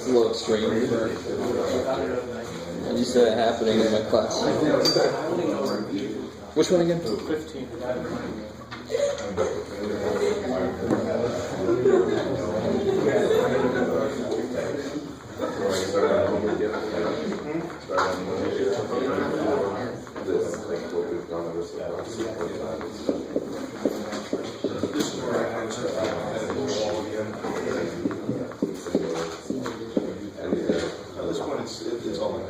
a little extreme. I used to that happening in my class. Which one again? 15. This one, it's all in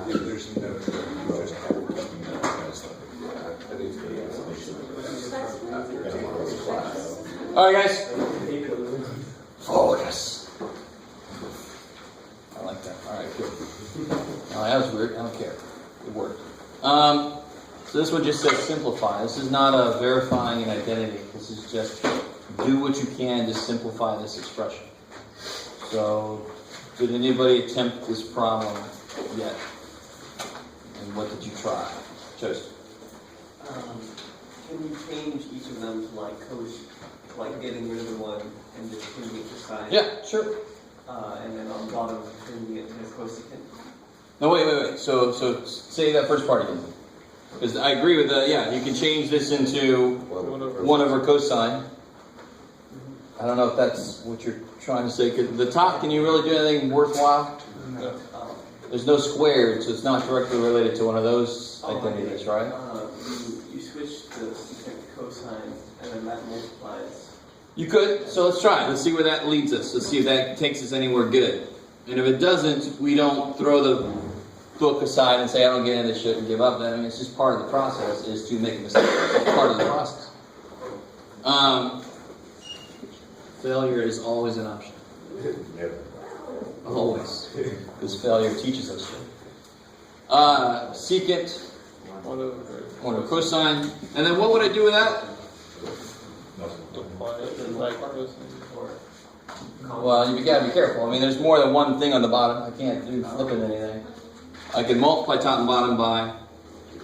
there's no All right, guys. Focus. I like that. All right, good. Oh, that was weird. I don't care. It worked. So this one just says simplify. This is not a verifying an identity. This is just do what you can to simplify this expression. So, did anybody attempt this problem yet? And what did you try? Joseph. Can you change each of them to like getting rid of the one and just changing it to sine? Yeah, sure. And then on the bottom, changing it to cosecant. No, wait. So say that first part again. Because I agree with that. Yeah, you can change this into 1 over cosine. I don't know if that's what you're trying to say. Cause the top, can you really do anything worthwhile? No. There's no squared, so it's not directly related to one of those identities, right? You switch the secant to cosine, and then that multiplies. You could. So let's try it. Let's see where that leads us. Let's see if that takes us anywhere good. And if it doesn't, we don't throw the book aside and say, I don't get into this shit and give up. I mean, it's just part of the process is to make a mistake. It's part of the process. Failure is always an option. Always. Because failure teaches us shit. Secant, 1 over cosine. And then what would I do with that? Well, you gotta be careful. I mean, there's more than one thing on the bottom. I can't do flipping anything. I can multiply top and bottom by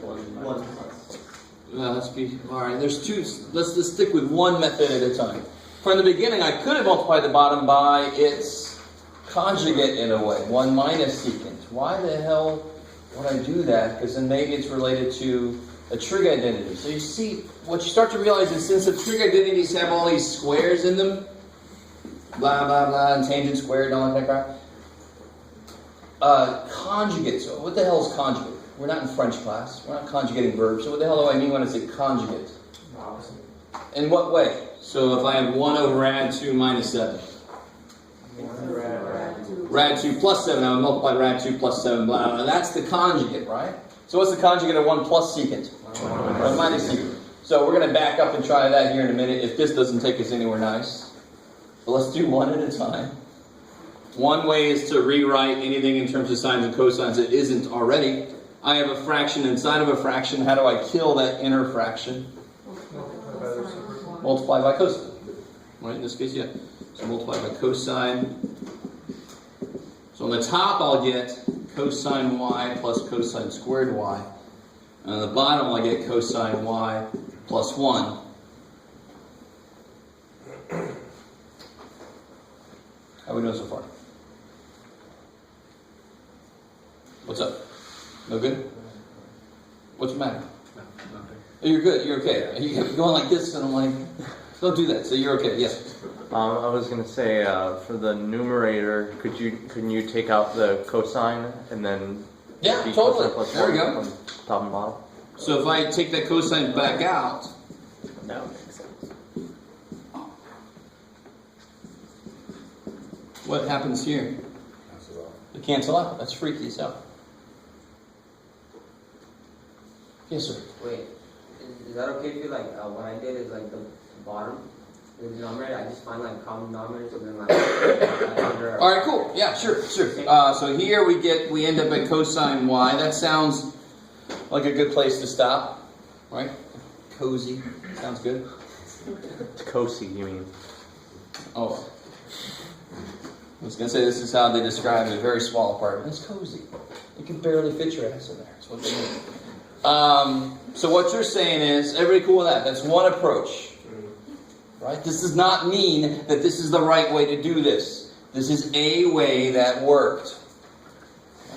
1. let's be all right. There's two. Let's just stick with one method at a time. From the beginning, I could have multiplied the bottom by its conjugate in a way, 1 minus secant. Why the hell would I do that? Because then maybe it's related to a trig identity. So you see, what you start to realize is since the trig identities have all these squares in them, blah, blah, blah, and tangent squared and all that crap. Conjugate. So what the hell is conjugate? We're not in French class. We're not conjugating verbs. So what the hell do I mean when I say conjugate? In what way? So if I have 1 over rad 2 minus 7. Rad 2 plus 7. I would multiply rad 2 plus 7. Blah, blah, blah. That's the conjugate, right? So what's the conjugate of 1 plus secant? 1 minus secant. So we're going to back up and try that here in a minute if this doesn't take us anywhere nice. But let's do one at a time. One way is to rewrite anything in terms of sines and cosines that isn't already. I have a fraction inside of a fraction. How do I kill that inner fraction? Multiply by cosine. Right, in this case, yeah. So multiply by cosine. So on the top I'll get cosine y plus cosine squared y. And on the bottom I'll get cosine y plus 1. How are we doing so far? What's up? No good? What's the matter? Nothing. Oh, you're good. You're okay. You're going like this, and I'm like, don't do that. So you're okay. Yes. I was going to say for the numerator, couldn't you take out the cosine and then Yeah, be totally. cosine plus There we 1 go. on top and bottom? So if I take that cosine back out, That would make sense. what happens here? They cancel out. That's freaky as hell. Yes, sir. Wait, is that okay if you like, what I did is like the bottom, the denominator, I just find like common denominators and then like, under. All right, cool. Yeah, sure. So here we end up at cosine y. That sounds like a good place to stop, right? Cozy. Sounds good. It's cosy, you mean? Oh. I was going to say this is how they describe a very small apartment. It's cozy. You can barely fit your ass in there. That's what they mean. So what you're saying is, everybody cool with that? That's one approach. Right? This does not mean that this is the right way to do this. This is a way that worked.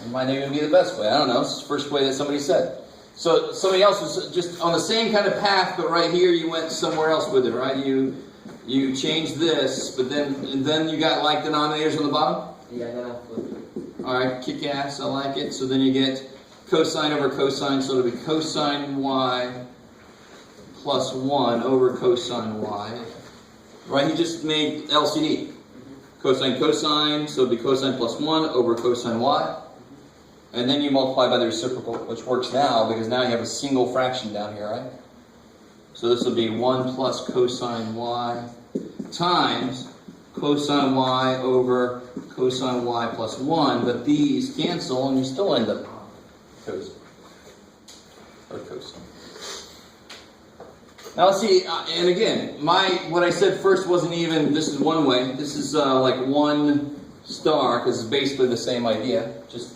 It might even be the best way. I don't know. It's the first way that somebody said. So somebody else was just on the same kind of path, but right here you went somewhere else with it, right? You changed this, but then you got like denominators on the bottom? Yeah, then I flip it. Alright, kick ass, I like it. So then you get cosine over cosine, so it'll be cosine y plus 1 over cosine y. Right, he just made LCD. Cosine cosine, so it'll be cosine plus 1 over cosine y. And then you multiply by the reciprocal, which works now, because now you have a single fraction down here, right? So this will be 1 plus cosine y times cosine y over cosine y plus 1, but these cancel and you still end up cosine. Or cosine. Now let's see, and again, what I said first wasn't even, this is one way, this is like 1 star, because it's basically the same idea, just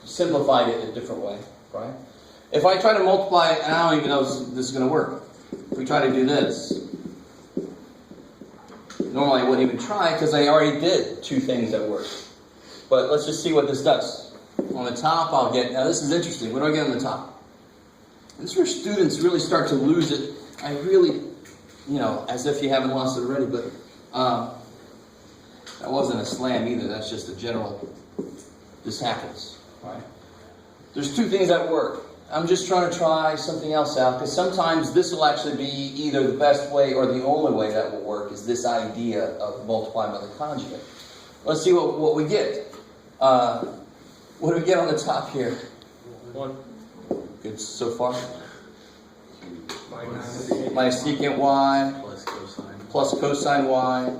simplified it a different way, right? If I try to multiply it, and I don't even know if this is going to work, if we try to do this, normally I wouldn't even try because I already did 2 things that work. But let's just see what this does. On the top I'll get, now this is interesting, what do I get on the top? This is where students really start to lose it. I really, as if you haven't lost it already, but that wasn't a slam either, that's just a general, this happens, right? There's 2 things that work. I'm just trying to try something else out, because sometimes this will actually be either the best way or the only way that will work, is this idea of multiplying by the conjugate. Let's see what we get. What do we get on the top here? 1. Good so far? Minus secant y plus cosine y.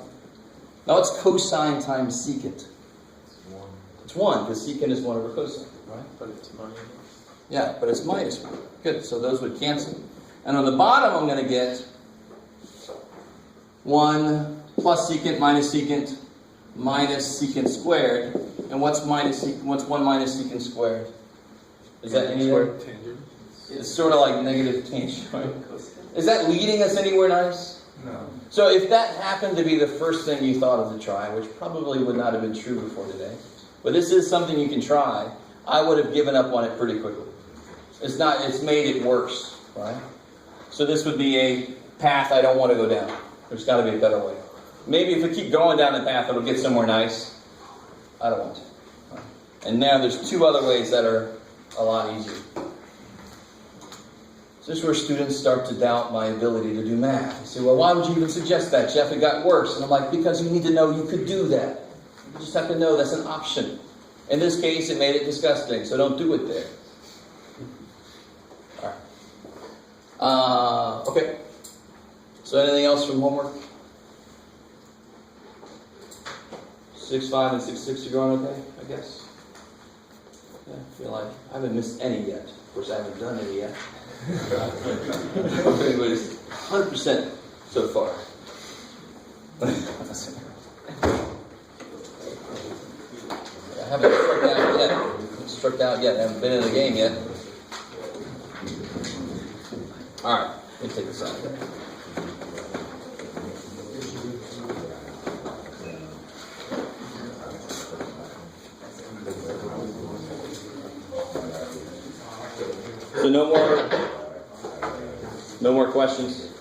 Now it's cosine times secant. It's 1, because secant is 1 over cosine, right? But it's minus. Yeah, but it's minus 1. Good, so those would cancel. And on the bottom I'm going to get 1 plus secant minus secant squared. And what's 1 minus secant squared? Is that anywhere? It's sort of like negative tangent, right? Is that leading us anywhere nice? No. So if that happened to be the first thing you thought of to try, which probably would not have been true before today, but this is something you can try, I would have given up on it pretty quickly. It's made it worse, right? So this would be a path I don't want to go down. There's got to be a better way. Maybe if we keep going down the path, it'll get somewhere nice. I don't want to. And now there's 2 other ways that are a lot easier. So this is where students start to doubt my ability to do math. They say, well, why would you even suggest that, Jeff? It got worse. And I'm like, because you need to know you could do that. You just have to know that's an option. In this case, it made it disgusting, so don't do it there. All right. Okay. So anything else from homework? 6.5 and 6.6 are going okay, I guess? Yeah, I feel like I haven't missed any yet. Of course, I haven't done any yet. Everybody's 100% so far. I haven't struck out yet. I haven't been in the game yet. Alright, let me take this out. So no more questions?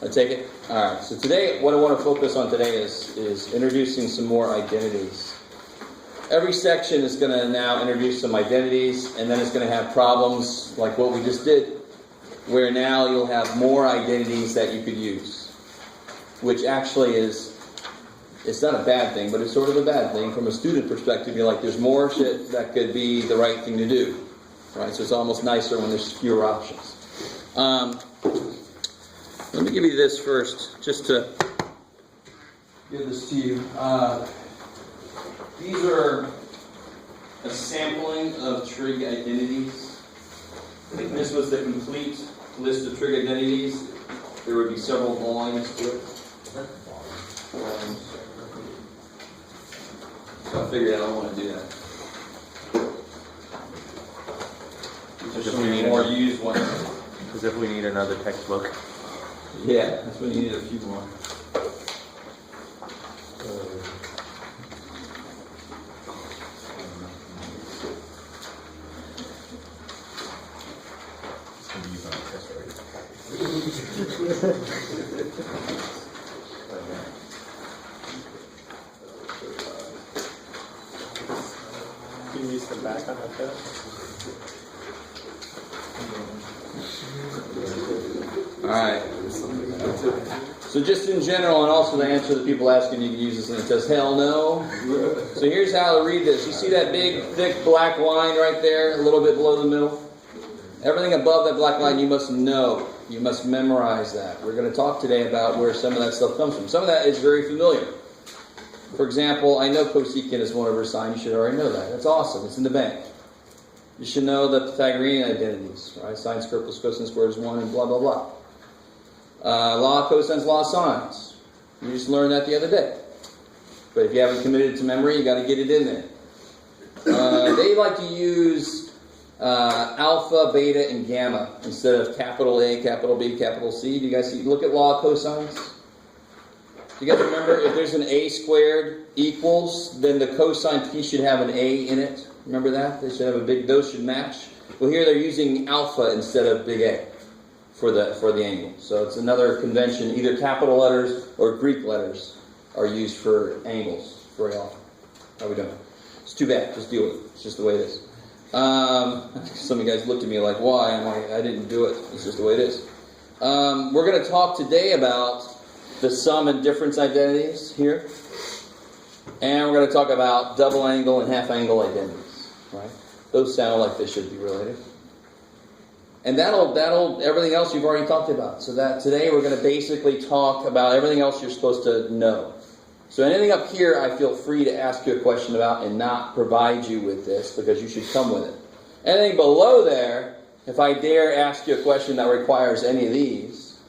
I take it? Alright, so today, what I want to focus on today is introducing some more identities. Every section is going to now introduce some identities, and then it's going to have problems like what we just did, where now you'll have more identities that you could use, which actually it's not a bad thing, but it's sort of a bad thing from a student perspective. You're like, there's more shit that could be the right thing to do, right? So it's almost nicer when there's fewer options. Let me give you this first, just to give this to you. These are a sampling of trig identities. If this was the complete list of trig identities, there would be several volumes to it. So I figured I don't want to do that. These are some more used ones. As if we need another textbook. Yeah, that's when you need a few more. Can you use the back on that bit? Alright. So just in general, and also the answer that people ask, and you can use this in the test, hell no. So here's how to read this. You see that big, thick black line right there, a little bit below the middle? Everything above that black line you must know. You must memorize that. We're going to talk today about where some of that stuff comes from. Some of that is very familiar. For example, I know cosecant is 1 over sine. You should already know that. That's awesome. It's in the bank. You should know the Pythagorean identities, right? Sine squared plus cosine squared is 1 and blah, blah, blah. Law of cosines, law of sines. You just learned that the other day. But if you haven't committed it to memory, you got to get it in there. They like to use alpha, beta, and gamma instead of capital A, capital B, capital C. Do you guys see? Look at law of cosines. Do you guys remember if there's an A squared equals, then the cosine piece should have an A in it? Remember that? They should have a big, those should match. Well, here they're using alpha instead of big A for the angle. So it's another convention. Either capital letters or Greek letters are used for angles very often. How are we doing? It's too bad. Just deal with it. It's just the way it is. Some of you guys looked at me like, why? I'm like, I didn't do it. It's just the way it is. We're going to talk today about the sum and difference identities here. And we're going to talk about double angle and half angle identities. Right? Those sound like they should be related. And that'll everything else you've already talked about. So that today we're going to basically talk about everything else you're supposed to know. So anything up here I feel free to ask you a question about and not provide you with this because you should come with it. Anything below there, if I dare ask you a question that requires any of these,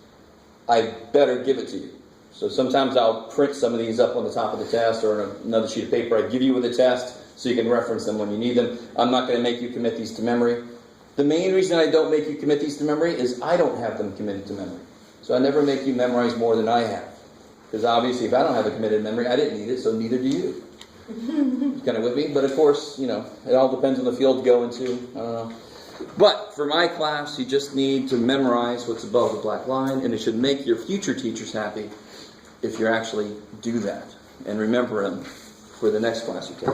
I better give it to you. So sometimes I'll print some of these up on the top of the test or on another sheet of paper I give you with the test so you can reference them when you need them. I'm not going to make you commit these to memory. The main reason I don't make you commit these to memory is I don't have them committed to memory. So I never make you memorize more than I have. Because obviously if I don't have a committed memory, I didn't need it, so neither do you. Kind of with me? But of course, it all depends on the field you go into. I don't know. But for my class, you just need to memorize what's above the black line, and it should make your future teachers happy if you actually do that and remember them for the next class you take.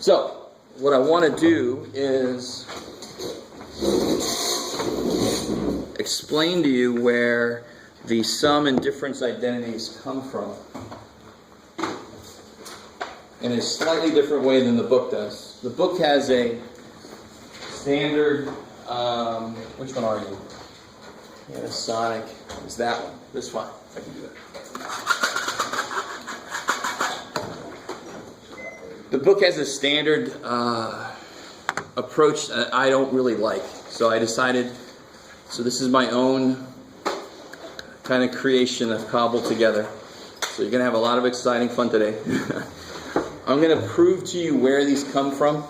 So, what I want to do is explain to you where the sum and difference identities come from in a slightly different way than the book does. The book has a standard, which one are you? Yeah, Sonic is that one. This one. I can do that. The book has a standard approach that I don't really like. So I decided, so this is my own kind of creation I've cobbled together. So you're going to have a lot of exciting fun today. I'm going to prove to you where these come from.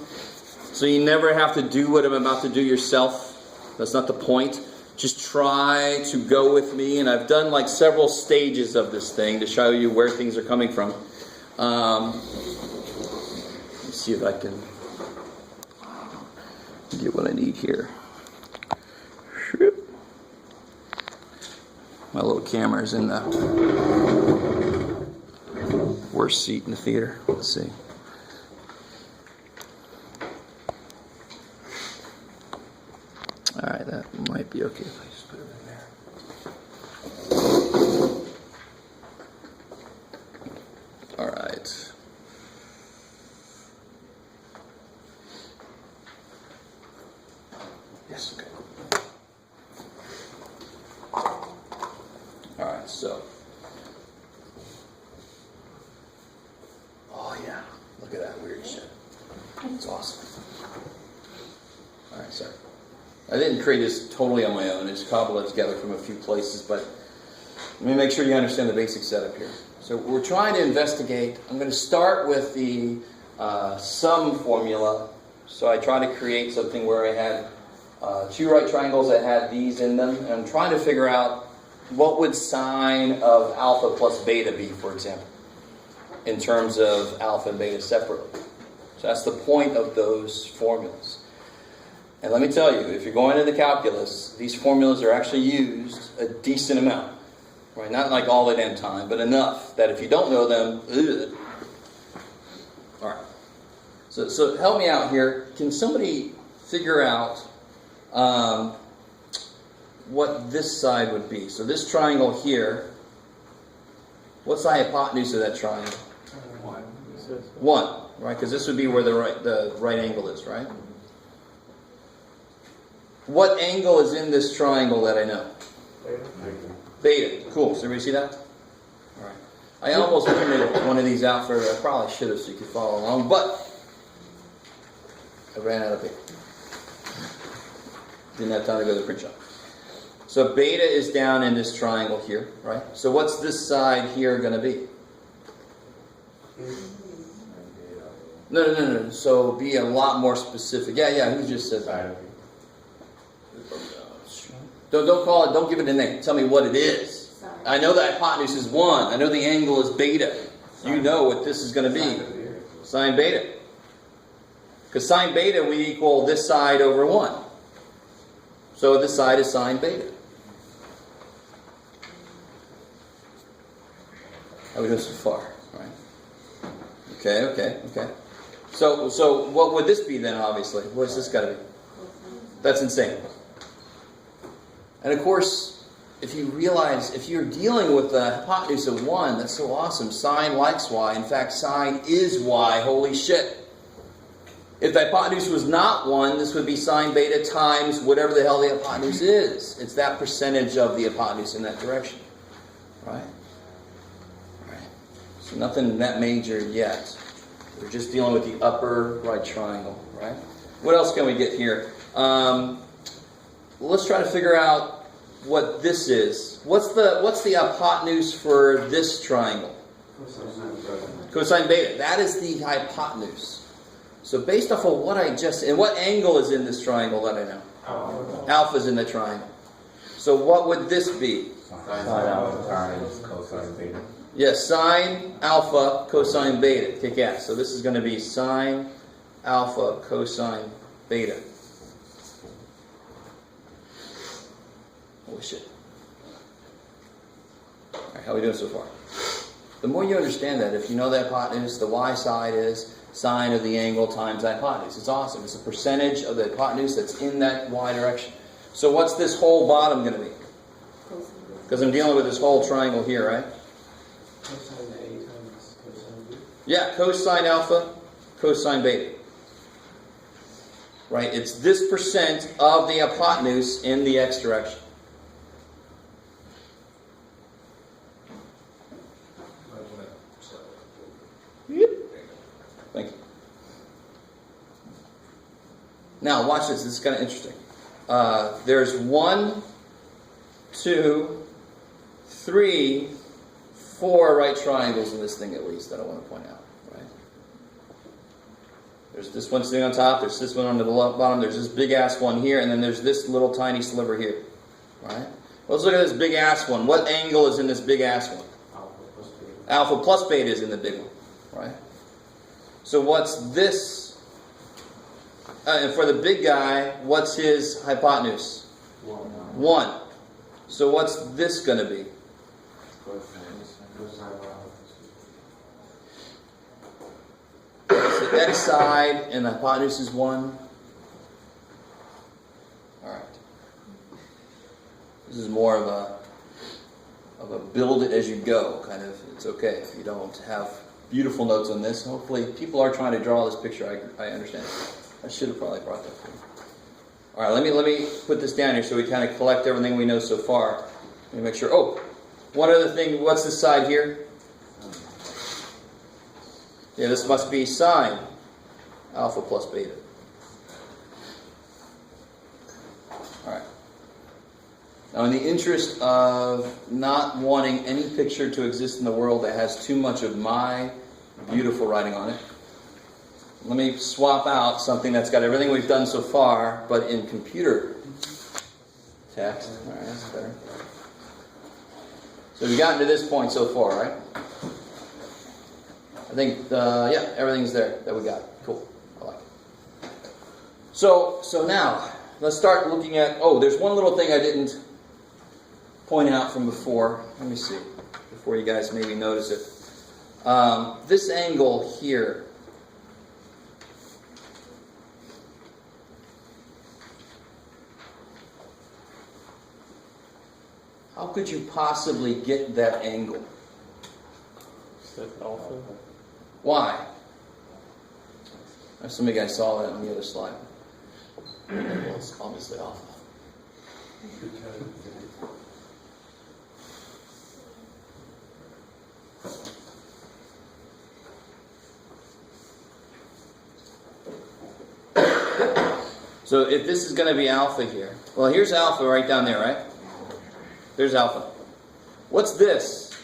So you never have to do what I'm about to do yourself. That's not the point. Just try to go with me. And I've done like several stages of this thing to show you where things are coming from. Let's see if I can get what I need here. My little camera's in the worst seat in the theater. Let's see. Alright, that might be okay if I just put it in there. Alright. Yes, okay. Alright, so. Oh, yeah. Look at that weird shit. It's awesome. Alright, sorry. I didn't create this totally on my own. I just cobbled it together from a few places, but let me make sure you understand the basic setup here. So we're trying to investigate. I'm going to start with the sum formula. So I tried to create something where I had two right triangles that had these in them, and I'm trying to figure out what would sine of alpha plus beta be, for example, in terms of alpha and beta separately. So that's the point of those formulas. And let me tell you, if you're going into calculus, these formulas are actually used a decent amount. Right? Not like all the damn time, but enough that if you don't know them, ugh. All right. So help me out here. Can somebody figure out what this side would be? So this triangle here, what's the hypotenuse of that triangle? 1, right? Because this would be where the right angle is, right? What angle is in this triangle that I know? Beta. Cool. So everybody see that? All right. I almost printed one of these out for, I probably should have so you could follow along, but I ran out of paper. Didn't have time to go to the print shop. So beta is down in this triangle here, right? So what's this side here going to be? No. So be a lot more specific. Yeah. Who just said that? Don't call it. Don't give it a name. Tell me what it is. I know the hypotenuse is 1. I know the angle is beta. You know what this is going to be. Sine beta. Because sine beta we equal this side over 1. So this side is sine beta. How we doing so far? Right. Okay. So what would this be then? Obviously, what's this got to be? That's insane. And of course, if you realize, if you're dealing with the hypotenuse of 1, that's so awesome. Sine likes y. In fact, sine is y. Holy shit. If the hypotenuse was not 1, this would be sine beta times whatever the hell the hypotenuse is. It's that percentage of the hypotenuse in that direction. Right? So nothing that major yet. We're just dealing with the upper right triangle. Right? What else can we get here? Let's try to figure out what this is. What's the hypotenuse for this triangle? Cosine beta. That is the hypotenuse. So based off of what I just... And what angle is in this triangle that I know? Alpha is in the triangle. So what would this be? Sine alpha times cosine beta. Yes, sine alpha cosine beta. Kick ass. So this is going to be sine alpha cosine beta. Holy shit. Alright, how are we doing so far? The more you understand that, if you know the hypotenuse, the y side is sine of the angle times the hypotenuse. It's awesome. It's a percentage of the hypotenuse that's in that y direction. So what's this whole bottom going to be? Because I'm dealing with this whole triangle here, right? Cosine A times cosine B. Yeah, cosine alpha, cosine beta. Right? It's this percent of the hypotenuse in the x direction. Thank you. Now, watch this. This is kind of interesting. There's 1, 2, 3, 4 right triangles in this thing at least that I want to point out. Right? There's this one sitting on top. There's this one on the bottom. There's this big ass one here, and then there's this little tiny sliver here. Right? Let's look at this big ass one. What angle is in this big ass one? Alpha plus beta is in the big one. Right? So what's this? And for the big guy, what's his hypotenuse? 1. So what's this going to be? It's the x side, and the hypotenuse is 1. All right. This is more of a build it as you go kind of. It's okay if you don't have beautiful notes on this. Hopefully, people are trying to draw this picture. I understand. I should have probably brought that for you. All right, let me put this down here so we kind of collect everything we know so far. Let me make sure. Oh, one other thing. What's this side here? Yeah, this must be sine alpha plus beta. All right. Now, in the interest of not wanting any picture to exist in the world that has too much of my beautiful writing on it, let me swap out something that's got everything we've done so far, but in computer text. All right, that's better. So we've gotten to this point so far, right? I think, yeah, everything's there that we got. Cool. I like it. So now, let's start looking at, there's one little thing I didn't point out from before. Let me see, before you guys maybe notice it. This angle here, how could you possibly get that angle? Is that alpha? Why? Some of you guys saw that on the other slide. Well, it's obviously alpha. So if this is going to be alpha here, well, here's alpha right down there, right? There's alpha. What's this?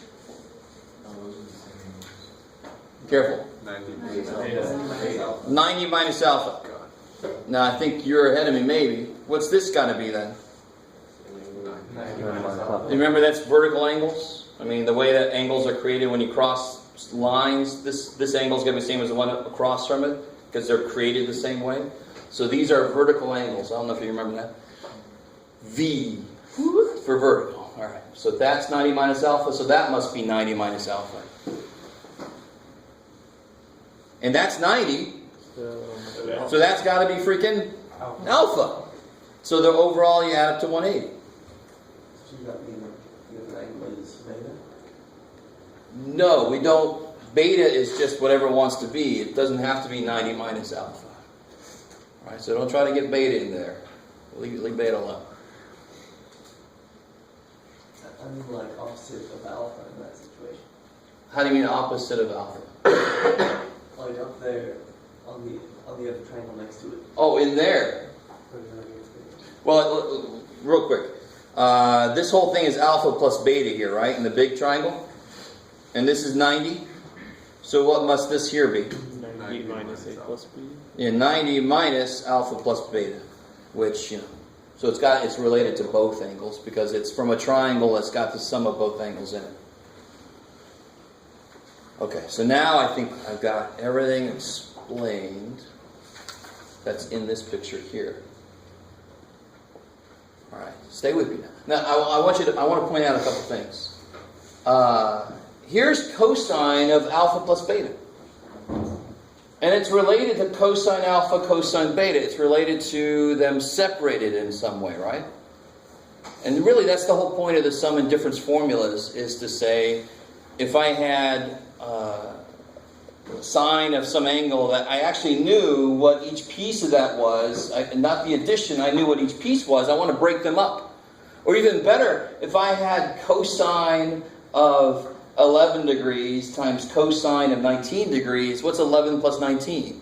Careful. 90 minus alpha. Now, I think you're ahead of me, maybe. What's this got to be then? Remember, that's vertical angles? I mean, the way that angles are created when you cross lines, this angle is going to be the same as the one across from it, because they're created the same way. So these are vertical angles. I don't know if you remember that. V for vertical. All right. So that's 90 minus alpha, so that must be 90 minus alpha. And that's 90. So that's got to be freaking alpha. So the overall you add up to 180. So you got the angle is beta? No, we don't. Beta is just whatever it wants to be. It doesn't have to be 90 minus alpha. All right, so don't try to get beta in there. Leave beta alone. I mean, like opposite of alpha in that situation. How do you mean opposite of alpha? Like up there on the other triangle next to it. Oh, in there. Well, real quick. This whole thing is alpha plus beta here, right? In the big triangle. And this is 90. So what must this here be? 90 minus A plus B. Yeah, 90 minus alpha plus beta. Which, so it's related to both angles because it's from a triangle that's got the sum of both angles in it. Okay, so now I think I've got everything explained that's in this picture here. All right, stay with me now. Now I want to point out a couple things. Here's cosine of alpha plus beta. And it's related to cosine alpha, cosine beta. It's related to them separated in some way, right? And really that's the whole point of the sum and difference formulas, is to say, if I had sine of some angle that I actually knew what each piece of that was, not the addition, I knew what each piece was, I want to break them up. Or even better, if I had cosine of 11 degrees times cosine of 19 degrees, what's 11 plus 19?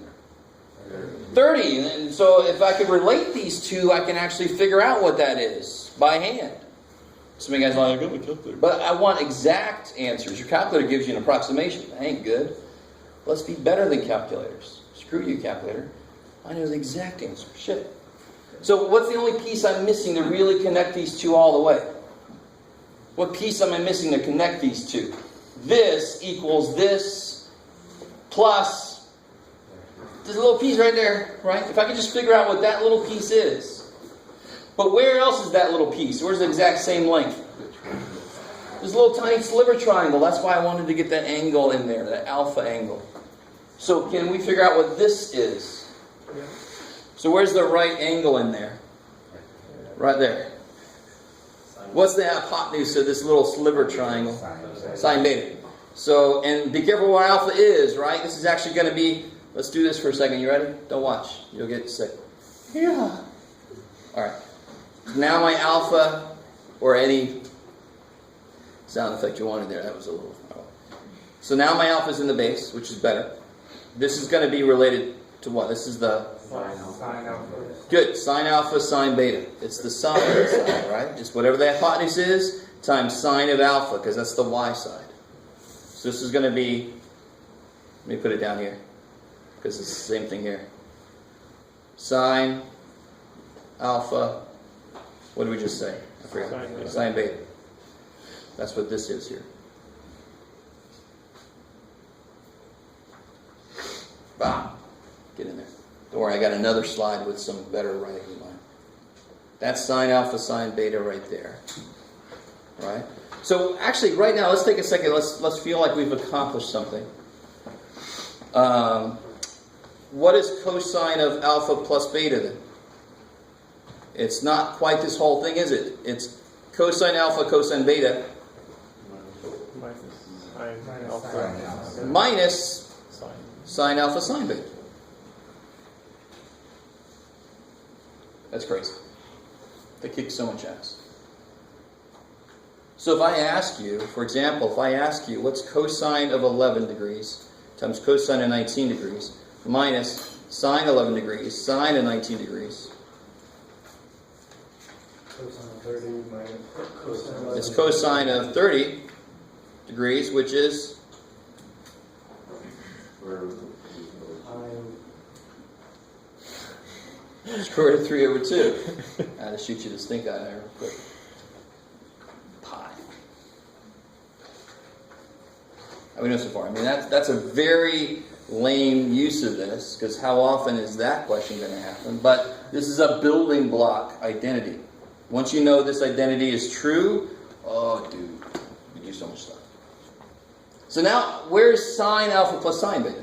30. And so if I could relate these two, I can actually figure out what that is by hand. Some of you guys are like, go with calculator. But I want exact answers. Your calculator gives you an approximation. That ain't good. Let's be better than calculators. Screw you, calculator. I know the exact answer. Shit. So what's the only piece I'm missing to really connect these two all the way? What piece am I missing to connect these two? This equals this plus this little piece right there, right? If I could just figure out what that little piece is. But where else is that little piece? Where's the exact same length? This little tiny sliver triangle. That's why I wanted to get that angle in there, that alpha angle. So can we figure out what this is? So where's the right angle in there? Right there. What's the hypotenuse of this little sliver triangle? Sine beta. So, and be careful what alpha is, right? This is actually going to be, let's do this for a second. You ready? Don't watch. You'll get sick. Yeah. All right. Now my alpha, or any sound effect you wanted there. That was a little... So now my alpha is in the base, which is better. This is going to be related to what? This is the... Sine alpha. Good. Sine alpha, sine beta. It's the sine side, right? It's whatever the hypotenuse is times sine of alpha, because that's the y side. So this is going to be... Let me put it down here, because it's the same thing here. Sine alpha... What did we just say? I forgot. Sine beta. That's what this is here. Bah. Get in there. Don't worry, I got another slide with some better writing in mind. That's sine alpha, sine beta right there. Right? So actually, right now, let's take a second. Let's feel like we've accomplished something. What is cosine of alpha plus beta then? It's not quite this whole thing, is it? It's cosine alpha, cosine beta, minus sine alpha, sine beta. That's crazy. They kick so much ass. So if I ask you, for example, if I ask you what's cosine of 11 degrees times cosine of 19 degrees minus sine 11 degrees, sine of 19 degrees. Cosine of 30 minus cosine of 11. It's cosine of 30 degrees, which is square root of 3 over 2. I had to shoot you the stink eye there real quick. Pi. How we know so far? I mean, that's a very lame use of this, because how often is that question going to happen? But this is a building block identity. Once you know this identity is true, oh, dude, you do so much stuff. So now, where's sine alpha plus sine beta?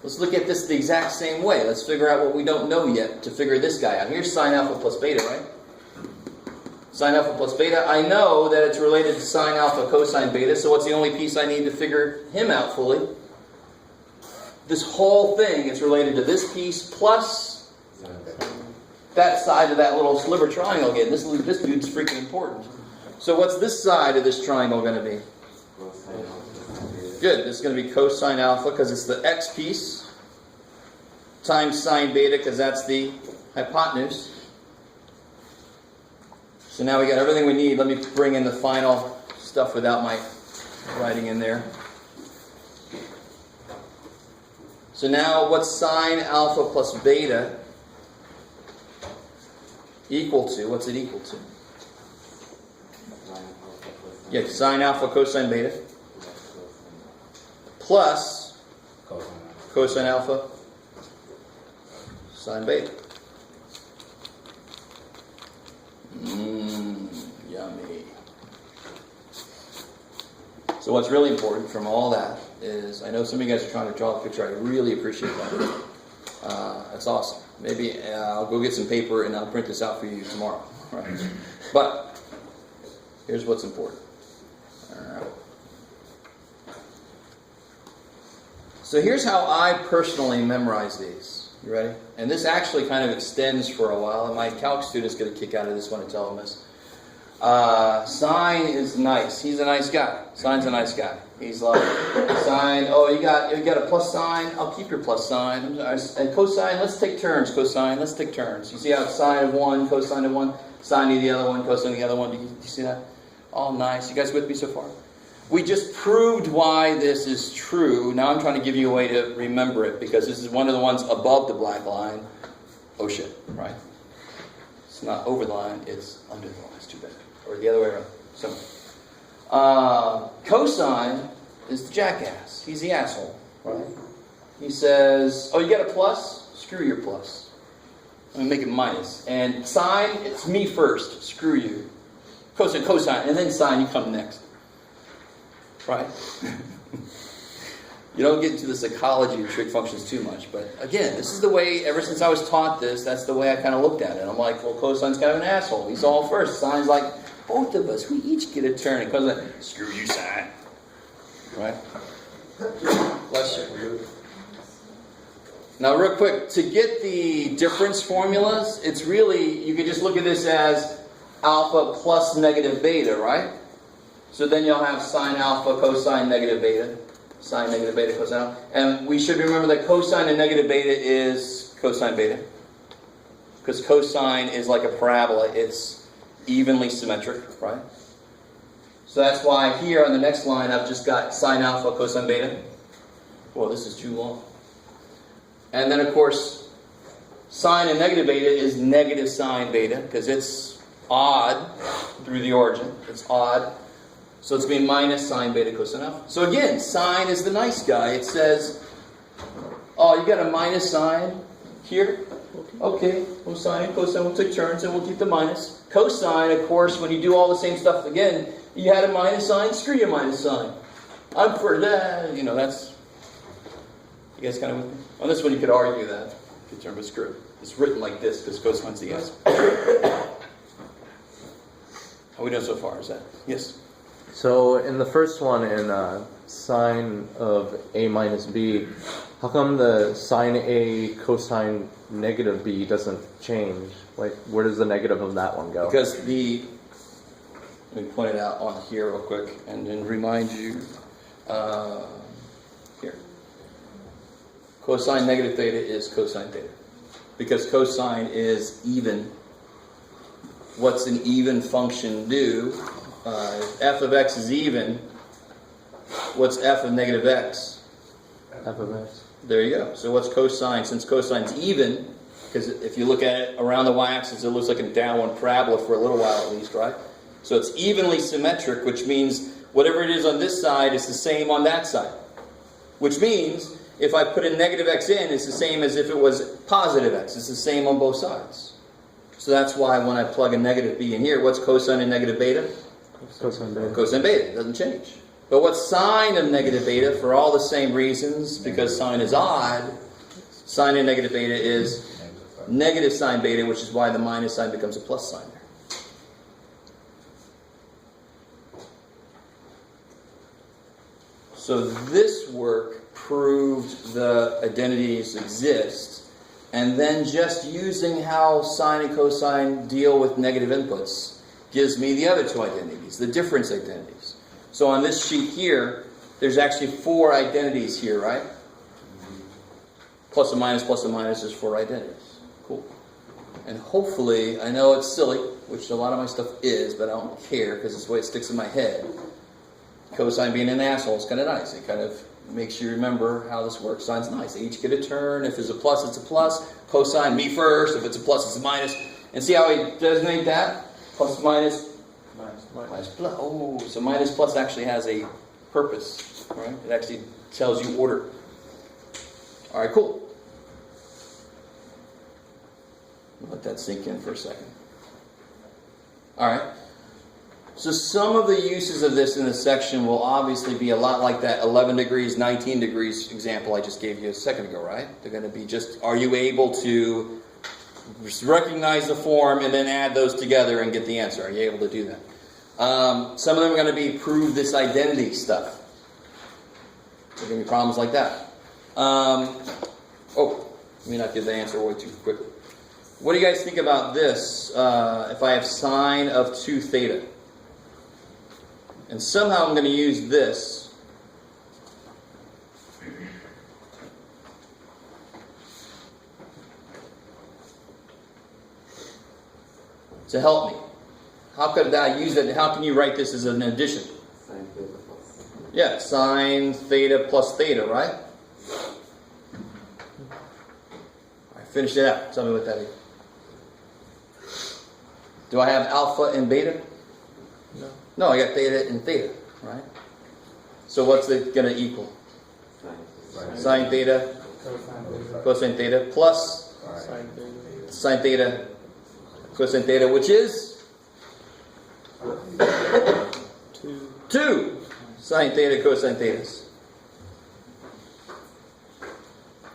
Let's look at this the exact same way. Let's figure out what we don't know yet to figure this guy out. Here's sine alpha plus beta, right? Sine alpha plus beta. I know that it's related to sine alpha cosine beta, so what's the only piece I need to figure him out fully? This whole thing is related to this piece plus that side of that little sliver triangle again. This dude's freaking important. So what's this side of this triangle going to be? Good. This is going to be cosine alpha because it's the x piece times sine beta because that's the hypotenuse. So now we got everything we need. Let me bring in the final stuff without my writing in there. So now what's sine alpha plus beta equal to? What's it equal to? Yeah, sine alpha cosine beta plus cosine alpha sine beta. Yummy. So what's really important from all that is, I know some of you guys are trying to draw a picture. I really appreciate that. That's awesome. Maybe I'll go get some paper and I'll print this out for you tomorrow. Right? But here's what's important. All right. So here's how I personally memorize these. You ready? And this actually kind of extends for a while, and my calc students get a kick out of this when I tell them this. Sine is nice. He's a nice guy. Sine's a nice guy. He's like, sine, oh, you got a plus sign? I'll keep your plus sign. And cosine, let's take turns. Cosine, let's take turns. You see how it's sine of one, cosine of one, sine of the other one, cosine of the other one. Do you see that? All nice. You guys with me so far? We just proved why this is true. Now I'm trying to give you a way to remember it, because this is one of the ones above the black line. Oh shit, right? It's not over the line, it's under the line. It's too bad. Or the other way around. So, cosine is the jackass. He's the asshole, right? He says, oh, you got a plus? Screw your plus. I'm going to make it minus. And sine, it's me first. Screw you. Cosine, and then sine, you come next. Right? You don't get into the psychology of trig functions too much, but again, this is the way, ever since I was taught this, that's the way I kind of looked at it. I'm like, well, cosine's kind of an asshole. He's all first. Sine's like, both of us, we each get a turn. And cosine's like, screw you, sine. Right? Bless you. Now, real quick, to get the difference formulas, it's really, you can just look at this as alpha plus negative beta, right? So then you'll have sine alpha, cosine negative beta. Sine negative beta, cosine alpha. And we should remember that cosine and negative beta is cosine beta. Because cosine is like a parabola. It's evenly symmetric, right? So that's why here on the next line I've just got sine alpha, cosine beta. Well, this is too long. And then, of course, sine and negative beta is negative sine beta, because it's odd through the origin. It's odd. So it's going to be minus sine beta cosine alpha. So again, sine is the nice guy. It says, oh, you got a minus sign? Here? Okay, we'll sine and cosine, we'll take turns, and we'll keep the minus. Cosine, of course, when you do all the same stuff again, you had a minus sign, screw your minus sign. I'm for that, that's... You guys kind of with me? On this one, you could argue that. You could turn, but screw it. It's written like this, because cosine's the answer. How are we doing so far? Is that? Yes? So in the first one, in sine of A minus B, how come the sine A cosine negative B doesn't change? Like, where does the negative of that one go? Because let me point it out on here real quick, and then remind you, here. Cosine negative theta is cosine theta. Because cosine is even. What's an even function do? F of x is even. What's f of negative x? F of x. There you go. So what's cosine? Since cosine's even, because if you look at it around the y-axis, it looks like a downward parabola for a little while at least, right? So it's evenly symmetric, which means whatever it is on this side is the same on that side. Which means if I put a negative x in, it's the same as if it was positive x. It's the same on both sides. So that's why when I plug a negative b in here, what's cosine of negative beta? Cosine beta. Cosine beta. It doesn't change. But what's sine of negative beta, for all the same reasons, because sine is odd, sine of negative beta is negative sine beta, which is why the minus sign becomes a plus sign there. So this work proved the identities exist, and then just using how sine and cosine deal with negative inputs gives me the other two identities, the difference identities. So on this sheet here, there's actually 4 identities here, right? Plus and minus is 4 identities. Cool. And hopefully, I know it's silly, which a lot of my stuff is, but I don't care because it's the way it sticks in my head. Cosine being an asshole is kind of nice. It kind of makes you remember how this works. Sine's nice. They each get a turn. If it's a plus, it's a plus. Cosine, me first. If it's a plus, it's a minus. And see how I designate that? Plus, minus. Minus plus. Oh, so minus plus actually has a purpose, right? It actually tells you order. All right, cool. Let that sink in for a second. All right. So some of the uses of this in this section will obviously be a lot like that 11 degrees, 19 degrees example I just gave you a second ago, right? They're going to be just, are you able to recognize the form and then add those together and get the answer? Are you able to do that? Some of them are going to be prove this identity stuff. There are going to be problems like that. Let me not give the answer away too quickly. What do you guys think about this? If I have sine of 2 theta. And somehow I'm going to use this. To help me. How could I use that? How can you write this as an addition? Sine theta plus. Yeah, sine theta plus theta, right? All right, finish it out. Tell me what that is. Do I have alpha and beta? No. No, I got theta and theta, right? So what's it going to equal? Sine theta, cosine theta, plus Sine theta. sine theta, cosine theta, which is 2 sine theta, cosine thetas.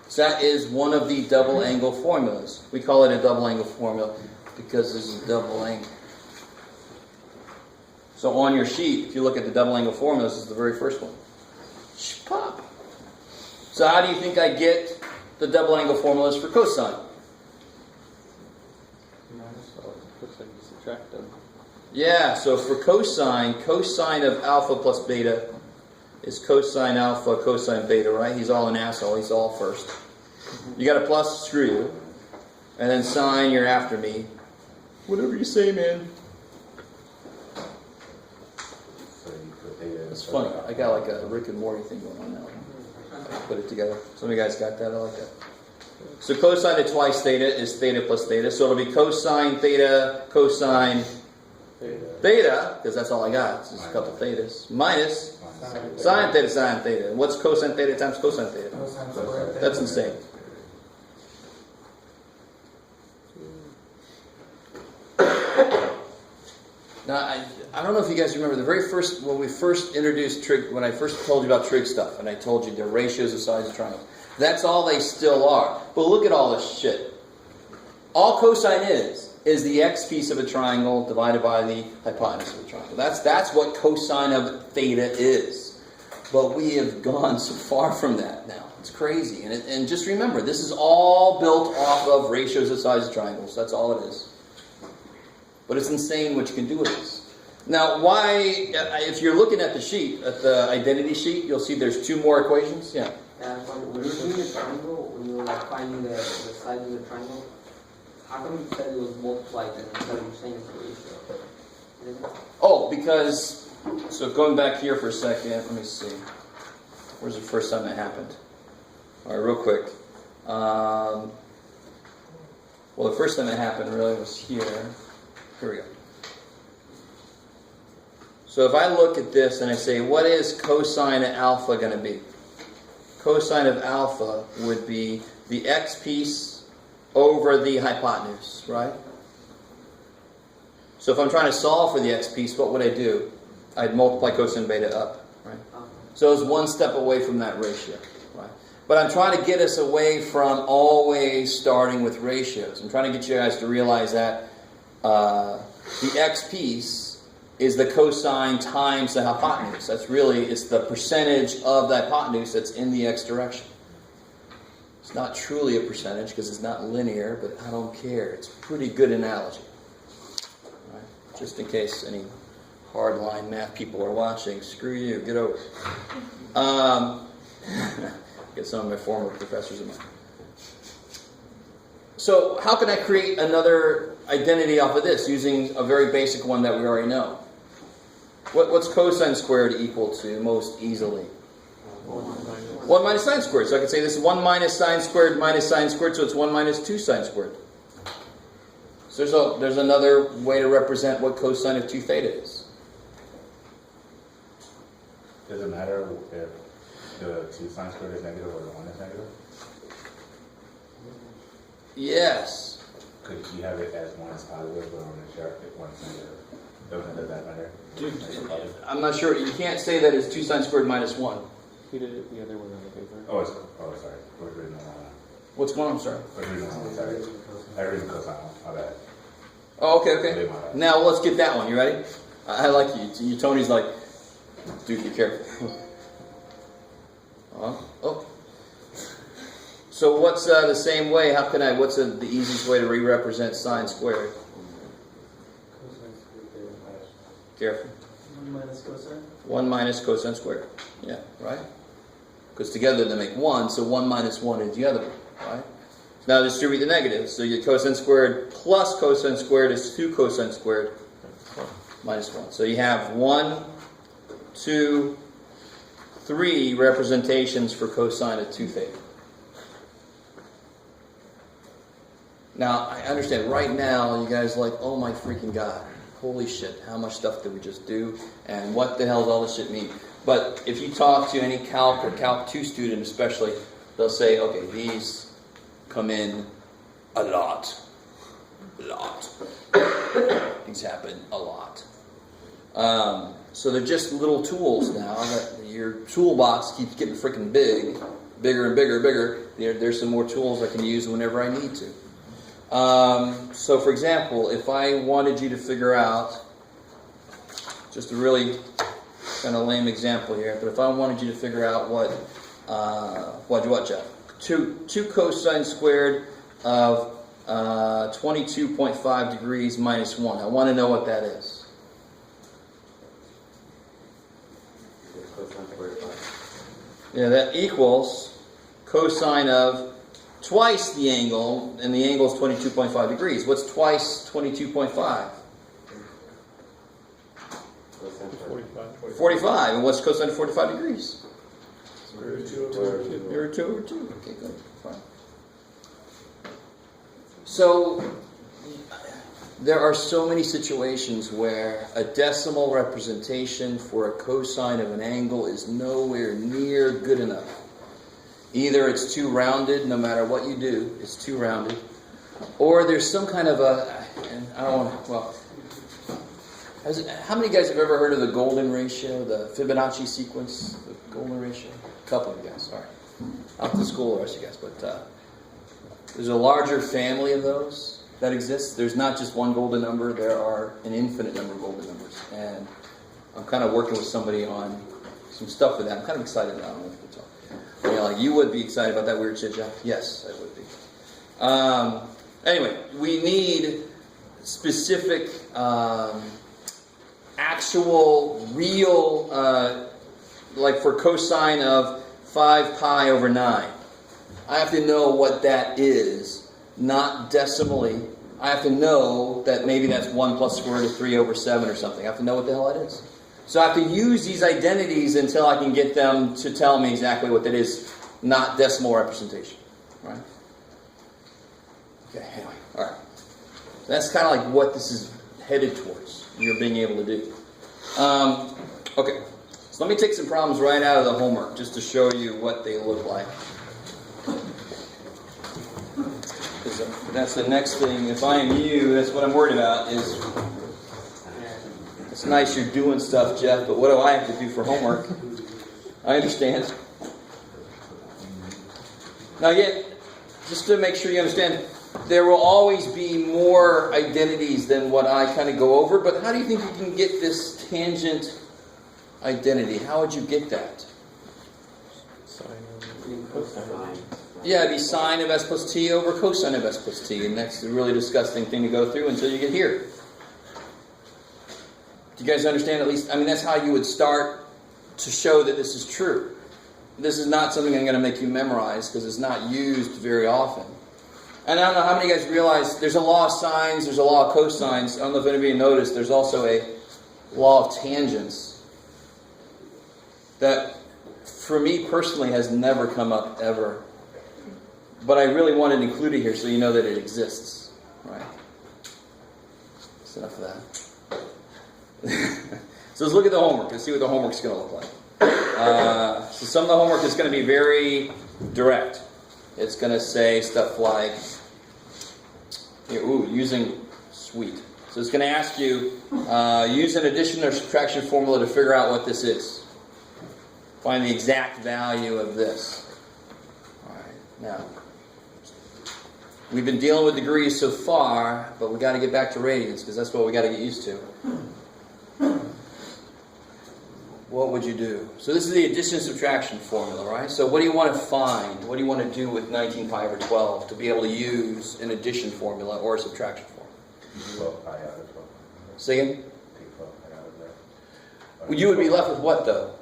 So that is one of the double angle formulas. We call it a double angle formula because this is a double angle. So on your sheet, if you look at the double angle formula, this is the very first one. Pop. So how do you think I get the double angle formulas for cosine? So looks like you subtract them. Yeah, so for cosine, cosine of alpha plus beta is cosine alpha, cosine beta, right? He's all an asshole. He's all first. You got a plus, screw you. And then sine, you're after me. Whatever you say, man. It's funny. I got like a Rick and Morty thing going on now. I put it together. Some of you guys got that? I like that. So cosine of twice theta is theta plus theta. So it'll be cosine theta, cosine theta, because that's all I got. It's just a couple thetas. Minus sine theta, sine theta. What's cosine theta times cosine theta? That's insane. I don't know if you guys remember the very first, when we first introduced trig, when I first told you about trig stuff, and I told you the ratios of sides of triangles. That's all they still are. But look at all this shit. All cosine is the x piece of a triangle divided by the hypotenuse of a triangle. That's what cosine of theta is. But we have gone so far from that now. It's crazy. And just remember, this is all built off of ratios of sides of triangles. That's all it is. But it's insane what you can do with this. Now, why, if you're looking at the sheet, at the identity sheet, you'll see there's two more equations. Yeah. When you were doing the triangle, when you were like finding the sides of the triangle, how come you said it was multiplied and instead of saying it's a ratio? Oh, because, so going back here for a second, let me see. Where's the first time that happened? All right, real quick. Well, the first time that happened really was here. Here we go. So if I look at this and I say, what is cosine of alpha going to be? Cosine of alpha would be the x piece over the hypotenuse, right? So if I'm trying to solve for the x piece, what would I do? I'd multiply cosine beta up, right? So it's one step away from that ratio, right? But I'm trying to get us away from always starting with ratios. I'm trying to get you guys to realize that the x piece is the cosine times the hypotenuse. That's really, it's the percentage of the hypotenuse that's in the x direction. It's not truly a percentage because it's not linear, but I don't care. It's a pretty good analogy. Right? Just in case any hardline math people are watching, screw you, get over it. Get some of my former professors of mine. So how can I create another identity off of this using a very basic one that we already know? What's cosine squared equal to most easily? 1 minus sine squared. So I can say this is 1 minus sine squared, so it's 1 minus 2 sine squared. So there's another way to represent what cosine of 2 theta is. Does it matter if the 2 sine squared is negative or the 1 is negative? Yes. Could you have it as 1 is positive but on the chart if 1 is negative? Does that matter? I'm not sure. You can't say that it's 2 sine squared minus 1. He did it the other way on the paper. Oh, sorry. We're reading What's going on? I'm sorry. sorry. I read cosine. My bad. Oh, okay. Now let's get that one. You ready? I like you. Tony's like, dude, be careful. Oh. So what's the same way? What's the easiest way to re-represent sine squared? Careful. 1 minus cosine. 1 minus cosine squared. Yeah, right? Because together they make 1, so 1 minus 1 is the other one, right? Now distribute the negatives. So you get cosine squared plus cosine squared is 2 cosine squared minus 1. So you have 1, 2, 3 representations for cosine of 2 theta. Now, I understand right now you guys are like, oh my freaking God. Holy shit, how much stuff did we just do? And what the hell does all this shit mean? But if you talk to any Calc or Calc 2 student especially, they'll say, okay, these come in a lot. These happen a lot. So they're just little tools now. That your toolbox keeps getting freaking bigger and bigger. There's some more tools I can use whenever I need to. So for example, if I wanted you to figure out, just a really kind of lame example here, but if I wanted you to figure out what Jeff? 2 cosine squared of 22.5 degrees minus 1. I want to know what that is. Yeah, that equals cosine of twice the angle, and the angle is 22.5 degrees. What's twice 22.5? 45. 45. And what's cosine of 45 degrees? Root 2 over 2. Root 2 over 2. Okay, good. Fine. So, there are so many situations where a decimal representation for a cosine of an angle is nowhere near good enough. Either it's too rounded, no matter what you do, it's too rounded. Or there's some kind of a, and I don't want to, well, How many guys have ever heard of the golden ratio, the Fibonacci sequence, the golden ratio? A couple of you guys, sorry. Not to school the rest of you guys, but there's a larger family of those that exists. There's not just one golden number, there are an infinite number of golden numbers. And I'm kind of working with somebody on some stuff with that. I'm kind of excited about it. You know, like you would be excited about that weird shit, Jeff? Yes, I would be. Anyway, we need specific, actual, real, like for cosine of 5 pi over 9. I have to know what that is, not decimally. I have to know that maybe that's 1 plus square root of 3 over 7 or something. I have to know what the hell that is. So I have to use these identities until I can get them to tell me exactly what that is, not decimal representation. Right? Okay, anyway, alright. So that's kind of like what this is headed towards, you're being able to do. Okay, so let me take some problems right out of the homework just to show you what they look like. Because that's the next thing. If I am you, that's what I'm worried about is... It's nice you're doing stuff, Jeff, but what do I have to do for homework? I understand. Now again, just to make sure you understand, there will always be more identities than what I kind of go over, but how do you think you can get this tangent identity? How would you get that? Yeah, it'd be sine of s plus t over cosine of s plus t, and that's a really disgusting thing to go through until you get here. Do you guys understand at least? I mean, that's how you would start to show that this is true. This is not something I'm going to make you memorize because it's not used very often. And I don't know how many of you guys realize there's a law of sines, there's a law of cosines. I don't know if anybody noticed, there's also a law of tangents that, for me personally, has never come up ever. But I really wanted to include it here so you know that it exists. Right? That's enough of that. So let's look at the homework and see what the homework's going to look like. So some of the homework is going to be very direct. It's going to say stuff like, using, sweet. So it's going to ask you, use an addition or subtraction formula to figure out what this is. Find the exact value of this. All right, now, we've been dealing with degrees so far, but we got to get back to radians because that's what we got to get used to. What would you do? So this is the addition and subtraction formula, right? So what do you want to find? What do you want to do with 19 pi over 12 to be able to use an addition formula or a subtraction formula? 12 pi out of 12. Say again? Take 12 pi out of that. Well, you would be left with what, though?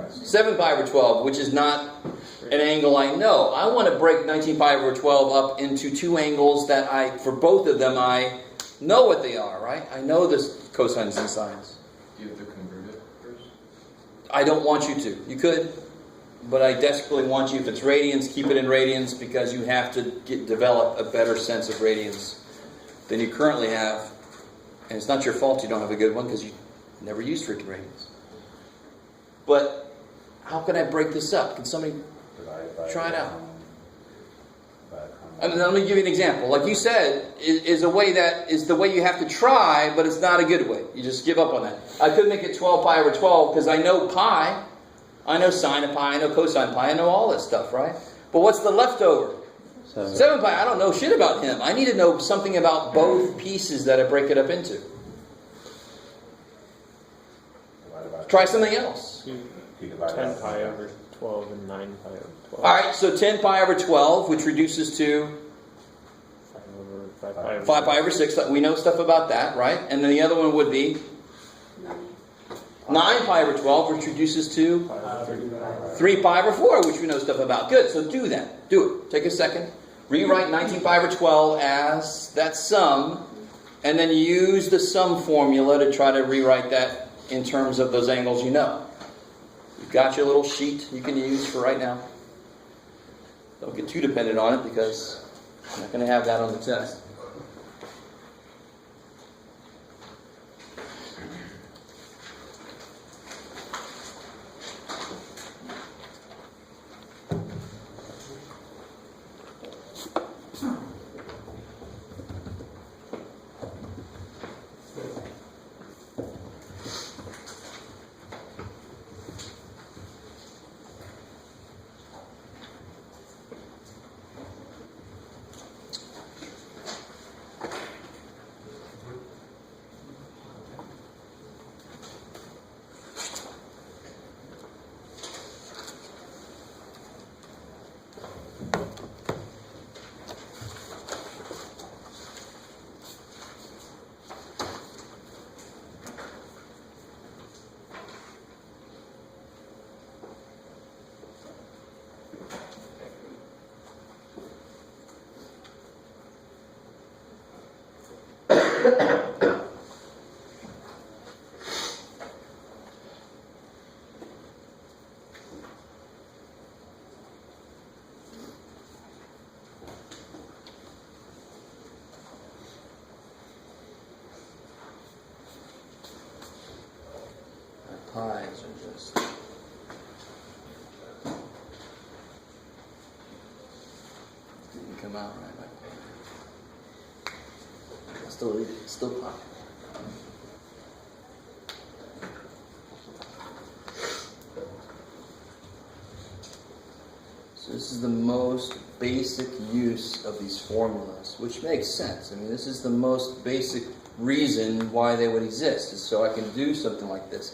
7 pi over 12, which is not an angle I know. I want to break 19 pi over 12 up into two angles that for both of them, I know what they are, right? I know the cosines and sines. Do you have to convert it first? I don't want you to. You could, but I desperately want you, if it's radians, keep it in radians because you have to develop a better sense of radians than you currently have. And it's not your fault you don't have a good one because you never used freaking radians. But how can I break this up? Can somebody try it out? And let me give you an example. Like you said, is a way that is the way you have to try, but it's not a good way. You just give up on that. I could make it 12 pi over 12 because I know pi. I know sine of pi. I know cosine pi. I know all this stuff, right? But what's the leftover? 7 pi. I don't know shit about him. I need to know something about both pieces that I break it up into. Try something else. 10 pi over 12 and 9 pi over 12. Alright, so 10 pi over 12, which reduces to 5 pi over 6. We know stuff about that, right? And then the other one would be 9 pi over 12, which reduces to 3 pi over 4, which we know stuff about. Good, so do that. Do it. Take a second. Rewrite 19 pi over 12 as that sum, and then use the sum formula to try to rewrite that in terms of those angles you know. You've got your little sheet you can use for right now. Don't get too dependent on it because I'm not going to have that on the test. Pies are just... Didn't come out right. Still pi. So this is the most basic use of these formulas, which makes sense. I mean, this is the most basic reason why they would exist, is so I can do something like this.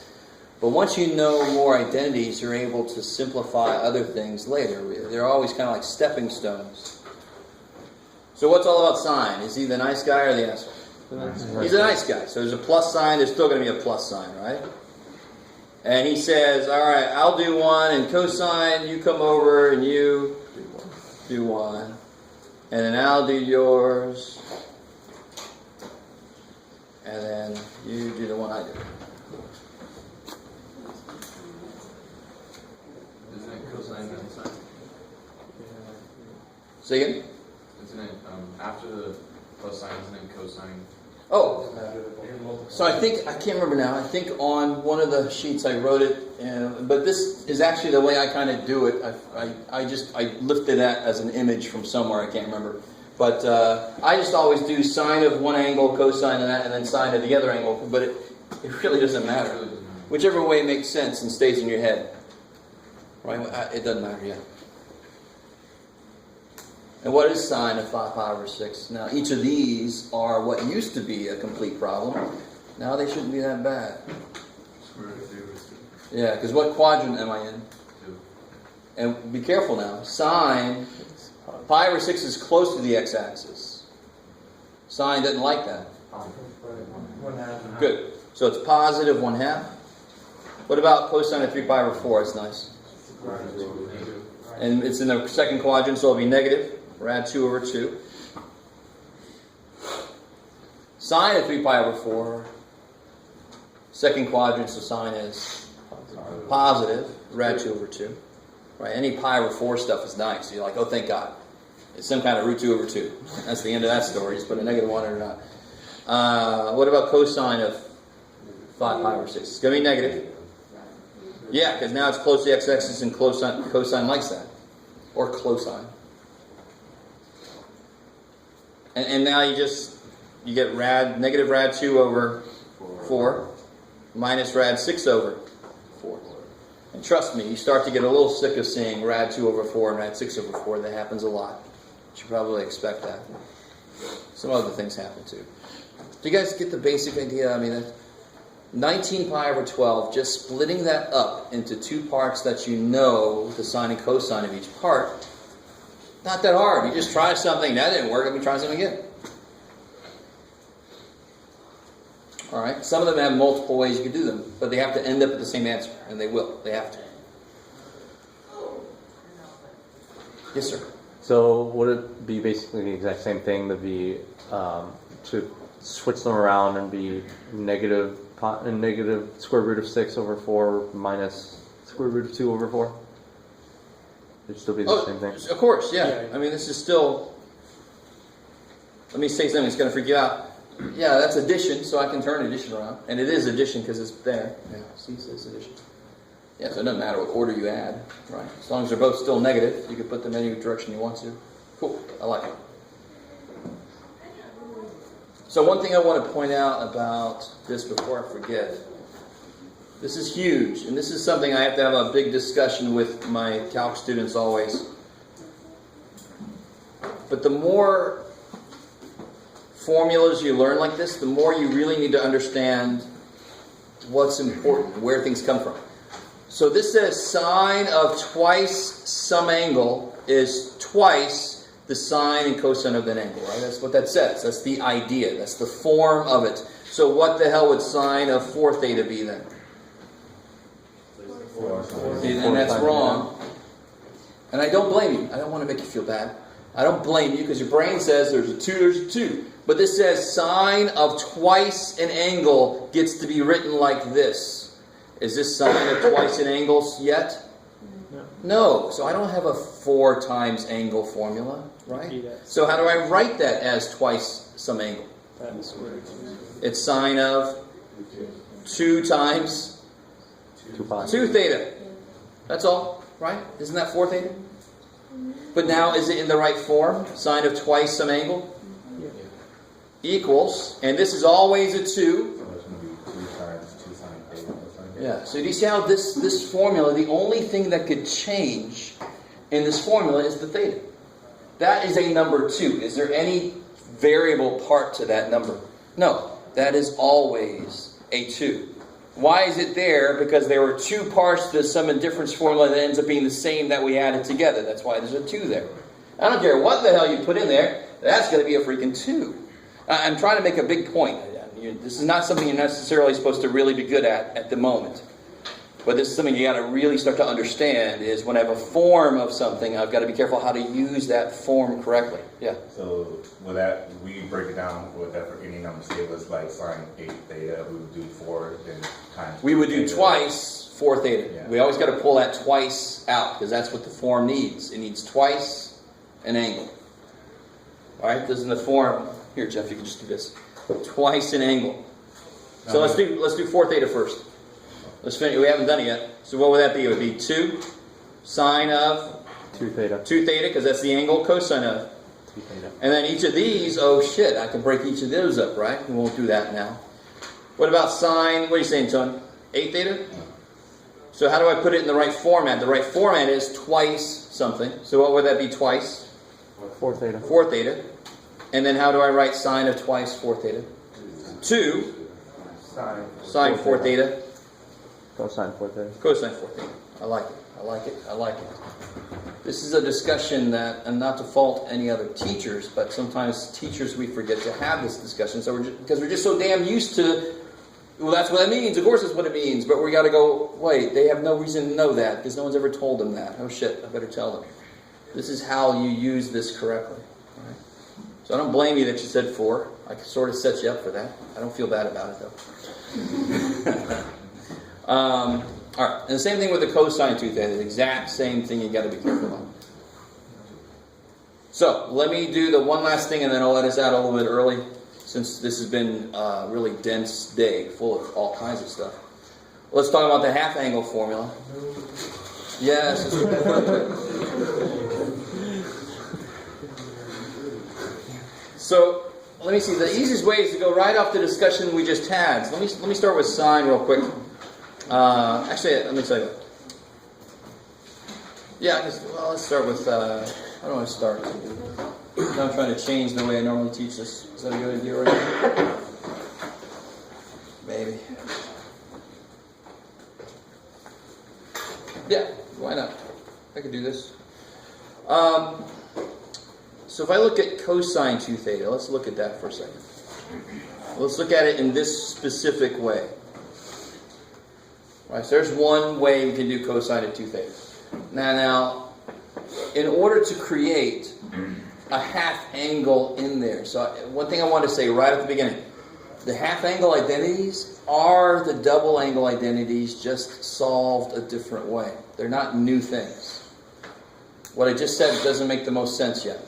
But once you know more identities, you're able to simplify other things later. They're always kind of like stepping stones. So what's all about sine? Is he the nice guy or the asshole? He's a nice guy. So there's a plus sign, there's still going to be a plus sign, right? And he says, all right, I'll do one, and cosine, you come over, and you do one. And then I'll do yours. And then you do the one I do. Isn't it cosine and sine? Say again? Isn't it after the plus sign, isn't it cosine? Oh, so I can't remember now. I think on one of the sheets I wrote it, but this is actually the way I kind of do it. I lifted that as an image from somewhere, I can't remember. But I just always do sine of one angle, cosine of that, and then sine of the other angle. But it really doesn't matter. Whichever way makes sense and stays in your head. Right? It doesn't matter, yeah. And what is sine of 5 pi over 6? Now, each of these are what used to be a complete problem. Now they shouldn't be that bad. Square root of 2 is 2. Yeah, because what quadrant am I in? 2. And be careful now. Sine, pi over 6 is close to the x-axis. Sine doesn't like that. 1/2. Good. So it's positive 1/2. What about cosine of 3 pi over 4? It's nice. And it's in the second quadrant, so it'll be negative. Rad 2 over 2. Sine of 3 pi over 4. Second quadrant, so sine is positive. Rad 2 over 2. Right? Any pi over 4 stuff is nice. You're like, oh, thank God. It's some kind of root 2 over 2. That's the end of that story. Just put a negative 1 or not. What about cosine of 5 pi over 6? It's going to be negative. Yeah, because now it's close to the x-axis and cosine likes that. Or closine. And now you get negative rad 2 over 4 minus rad 6 over 4. And trust me, you start to get a little sick of seeing rad 2 over 4 and rad 6 over 4. That happens a lot. You should probably expect that. Some other things happen too. Do you guys get the basic idea? I mean, 19 pi over 12, just splitting that up into two parts that you know the sine and cosine of each part. Not that hard. You just try something, that didn't work, let me try something again. Alright, some of them have multiple ways you can do them, but they have to end up at the same answer, and they will. They have to. Yes, sir. So would it be basically the exact same thing to be to switch them around and be negative square root of 6 over 4 minus square root of 2 over 4? It'd still be the same thing. Of course, yeah. I mean, this is still... Let me say something that's going to freak you out. Yeah, that's addition, so I can turn addition around. And it is addition because it's there. Yeah, see, it says addition. Yeah, so it doesn't matter what order you add, right? As long as they're both still negative, you can put them any direction you want to. Cool, I like it. So one thing I want to point out about this before I forget. This is huge, and this is something I have to have a big discussion with my calc students always. But the more formulas you learn like this, the more you really need to understand what's important, where things come from. So this says sine of twice some angle is twice the sine and cosine of that angle, right? That's what that says. That's the idea. That's the form of it. So what the hell would sine of 4 theta be then? And that's wrong. And I don't blame you. I don't want to make you feel bad. I don't blame you because your brain says there's a 2, there's a 2. But this says sine of twice an angle gets to be written like this. Is this sine of twice an angle yet? No. So I don't have a 4 times angle formula, right? So how do I write that as twice some angle? It's sine of 2 times 2 theta. That's all, right? Isn't that 4 theta? But now, is it in the right form? Sine of twice some angle? Equals, and this is always a 2. So it's going to be 2 times 2 sine theta. Yeah, so do you see how this formula, the only thing that could change in this formula is the theta. That is a number 2. Is there any variable part to that number? No, that is always a 2. Why is it there? Because there were 2 parts to the sum and difference formula that ends up being the same that we added together. That's why there's a 2 there. I don't care what the hell you put in there, that's going to be a freaking 2. I'm trying to make a big point. This is not something you're necessarily supposed to really be good at the moment. But this is something you got to really start to understand is when I have a form of something, I've got to be careful how to use that form correctly. Yeah? So with that, we break it down with that for any number. Say it was like sine 8 theta, we would do 4, then times. We would do twice 4 theta. Yeah. We always got to pull that twice out because that's what the form needs. It needs twice an angle. All right? This is the form. Here, Jeff, you can just do this. Twice an angle. So let's do 4 theta first. Let's finish. We haven't done it yet. So what would that be? It would be 2 sine of 2 theta. 2 theta, because that's the angle cosine of. 2 theta. And then each of these, oh shit, I can break each of those up, right? We won't do that now. What about sine, what are you saying, Tony? 8 theta? So how do I put it in the right format? The right format is twice something. So what would that be twice? 4 theta. 4 theta. And then how do I write sine of twice 4 theta? 2 sine 4 theta. Cosine 4 theta. Cosine 4 theta. I like it. I like it. I like it. This is a discussion that, and not to fault any other teachers, but sometimes teachers we forget to have this discussion. So because we're just so damn used to, well, that's what it means. Of course, that's what it means. But we got to go. Wait, they have no reason to know that because no one's ever told them that. Oh shit! I better tell them. This is how you use this correctly. All right? So I don't blame you that you said 4. I sort of set you up for that. I don't feel bad about it though. All right, and the same thing with the cosine 2 theta. The exact same thing you got to be careful of. So let me do the one last thing, and then I'll let us out a little bit early, since this has been a really dense day, full of all kinds of stuff. Let's talk about the half angle formula. Yes. So let me see. The easiest way is to go right off the discussion we just had. So let me start with sine real quick. Actually, let me tell you. Yeah, let's start with. How do I start? Now I'm trying to change the way I normally teach this. Is that a good idea right now? Maybe. Yeah, why not? I could do this. So if I look at cosine 2 theta, let's look at that for a second. Let's look at it in this specific way. Right, so there's one way we can do cosine of 2 theta. Now, in order to create a half angle in there, so one thing I want to say right at the beginning, the half angle identities are the double angle identities just solved a different way. They're not new things. What I just said doesn't make the most sense yet.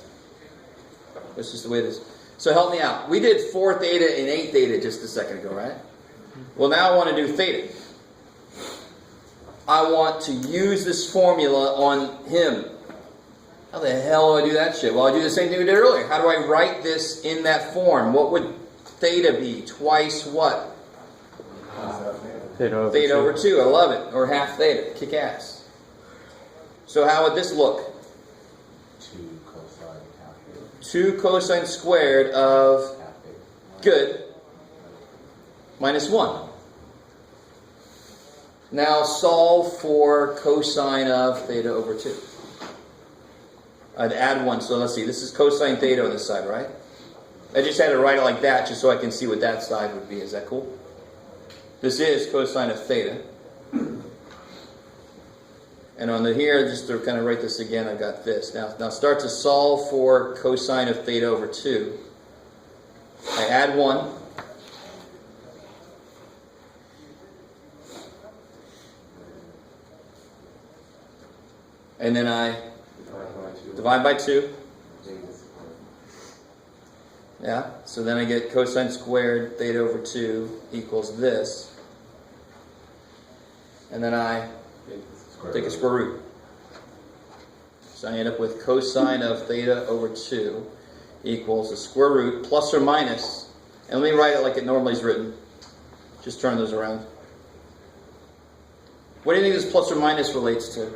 That's just the way it is. So help me out. We did 4 theta and 8 theta just a second ago, right? Well, now I want to do theta. I want to use this formula on him. How the hell do I do that shit? Well, I do the same thing we did earlier. How do I write this in that form? What would theta be? Twice what? Theta over 2. I love it. Or half theta. Kick ass. So how would this look? 2 cosine half theta. 2 cosine squared of Half theta. good minus 1. Now solve for cosine of theta over 2. I'd add 1. So let's see. This is cosine theta on this side, right? I just had to write it like that just so I can see what that side would be. Is that cool? This is cosine of theta. And on the here, just to kind of write this again, I've got this. Now start to solve for cosine of theta over 2. I add 1. And then I divide by 2. Yeah, so then I get cosine squared theta over 2 equals this. And then I take a square root. So I end up with cosine of theta over 2 equals the square root plus or minus. And let me write it like it normally is written. Just turn those around. What do you think this plus or minus relates to?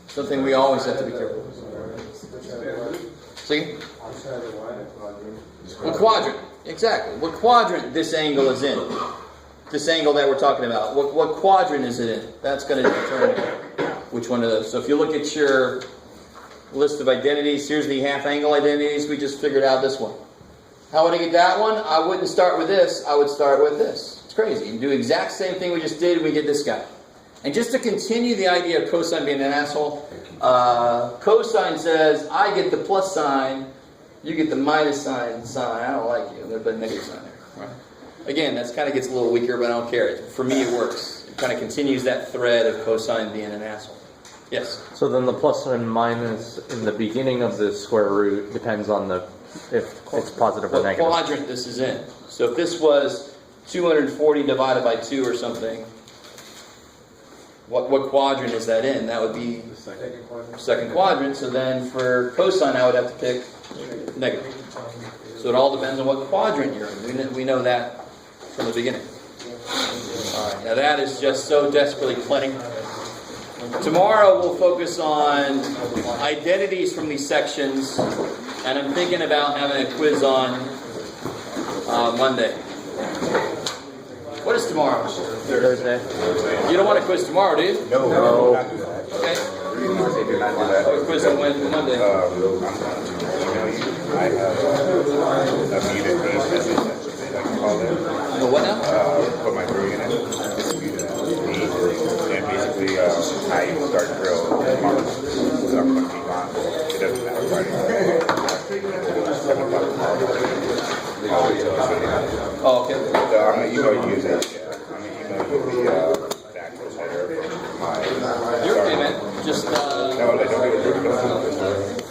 Something we always have to be careful with. See? What quadrant? Exactly. What quadrant this angle is in? This angle that we're talking about. What quadrant is it in? That's going to determine which one of those. So if you look at your list of identities, here's the half angle identities. We just figured out this one. How would I get that one? I wouldn't start with this. I would start with this. It's crazy. You do the exact same thing we just did, and we get this guy. And just to continue the idea of cosine being an asshole, cosine says, I get the plus sign, you get the minus sign. I don't like you. I'm going to put a negative sign there. Right? Again, that kind of gets a little weaker, but I don't care. For me, it works. It kind of continues that thread of cosine being an asshole. Yes? So then the plus and minus in the beginning of the square root depends on if it's positive or negative. What quadrant this is in. So if this was 240 divided by 2 or something, what quadrant is that in? That would be the second quadrant. So then for cosine, I would have to pick negative. So it all depends on what quadrant you're in. We know that from the beginning. All right. Now that is just so desperately plain. Tomorrow we'll focus on identities from these sections, and I'm thinking about having a quiz on Monday. What is tomorrow? Thursday. You don't want a quiz tomorrow, do you? No. Okay. A quiz on Monday. I have a muted first message, I can call it. The what now? Put my brewing in it. It's muted. And basically, I start grill tomorrow. So I'm going to be gone. It doesn't matter Friday. Oh, okay. So I'm going to email you that. I'm going to email you the actual header from my... You're okay, man. Just... No, I don't do it.